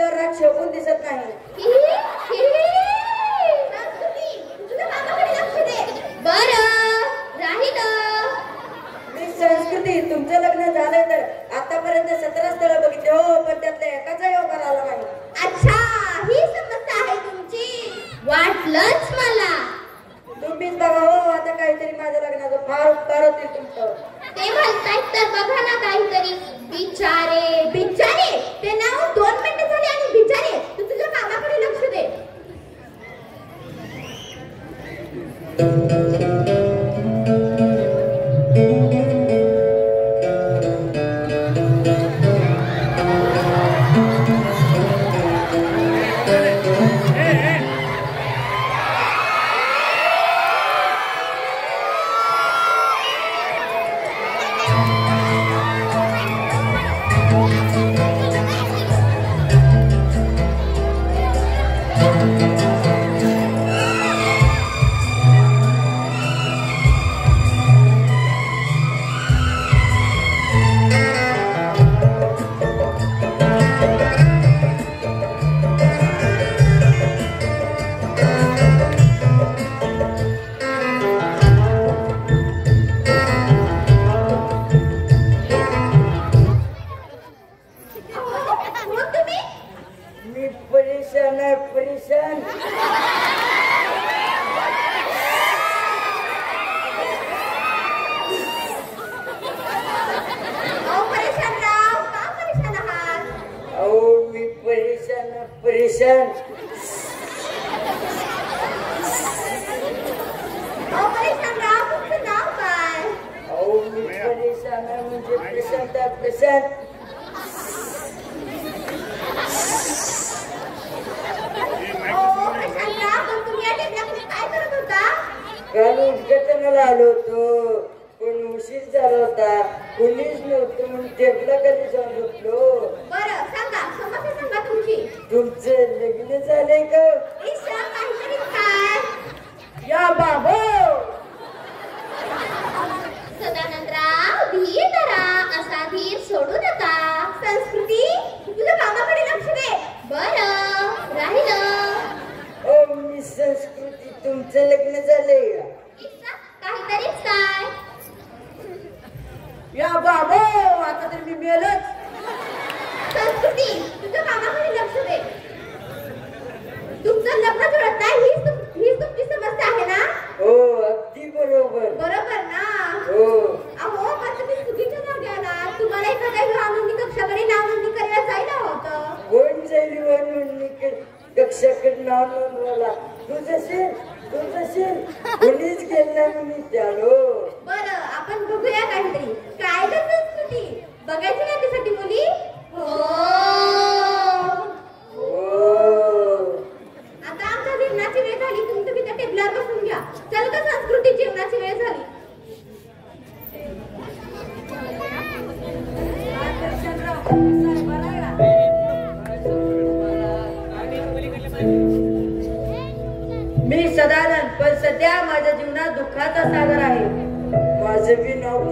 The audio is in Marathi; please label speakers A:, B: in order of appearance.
A: तुमच्यावर राग शोभून दिसत नाही. मी संस्कृती तुमचं लग्न झालंय तर आतापर्यंत 17 स्थळ बघितले हो, पण त्यातल्या एकाचा योग आला नाही.
B: अच्छा, ही समस्या आहे तुमची. वाटलंच मला.
A: तुम्हीच बघा हो, आता काहीतरी माझ्या लग्नाचं फार उपकार होतील तुमचं.
B: ते म्हणतायत तर बघा ना काहीतरी. बिचारे बिचारे, ते नाव 2 मिनिटं झाली आणि बिचारे. तू तुझ्या कामाकडे लक्ष दे.
A: मी परेशान आहे, परेशान. अहो मी परेशान आहे, परेशान. अहो मी परेशान आहे म्हणजे प्रशांत आहे, प्रशांत. काल उद्घाटनाला आलो होतो, पण उशीर झाला होता, कोणीच नव्हतं म्हणून टेबला कधी जाऊन झोपलो.
B: बरं सांगा, समस्या सांगा तुमची.
A: तुमचं लग्न झालंय का?
B: काहीतरी काय?
A: या बाबो.
B: सदानंदराव, धीर धरा. असा धीर सोडू नका. संस्कृती, तुझ्या कामाकडे लक्ष दे. बरं राहिलं.
A: ओ मी संस्कृती, तुमचं लग्न झालंय का?
B: काहीतरीच काय?
A: या बाबो, आता तर मी मेलच.
B: संस्कृती, तुझ्या कामाकडे लक्ष दे. तुमचं लग्न जुळत नाही हीच तुमची समस्या आहे ना?
A: हो अगदी बरोबर.
B: बरोबर ना?
A: हो.
B: अहो पण तुम्ही चुकीच्या जागी आलात. तुम्हाला एखाद्या नोंदणी कक्षाकडे नाव नोंदणी करायला जायला होतं.
A: कोण जाईल नोंदणी कक्षाकडे नाव नोंदवायला? तुझं कोणीच गेलं नाही, मी त्यालो.
B: बरं आपण बघूया काहीतरी. काय ग संस्कृती, बघायची नाही त्यासाठी मुली? हो. आता आमच्या जेवणाची वेळ झाली. तुम्ही त्या टेबलावर बसून घ्या. चल का संस्कृती, जेवणाची वेळ झाली.
A: मी सदानंद, पण सध्या माझ्या जीवनात दुःखाचा सागर आहे. माझं बी नाव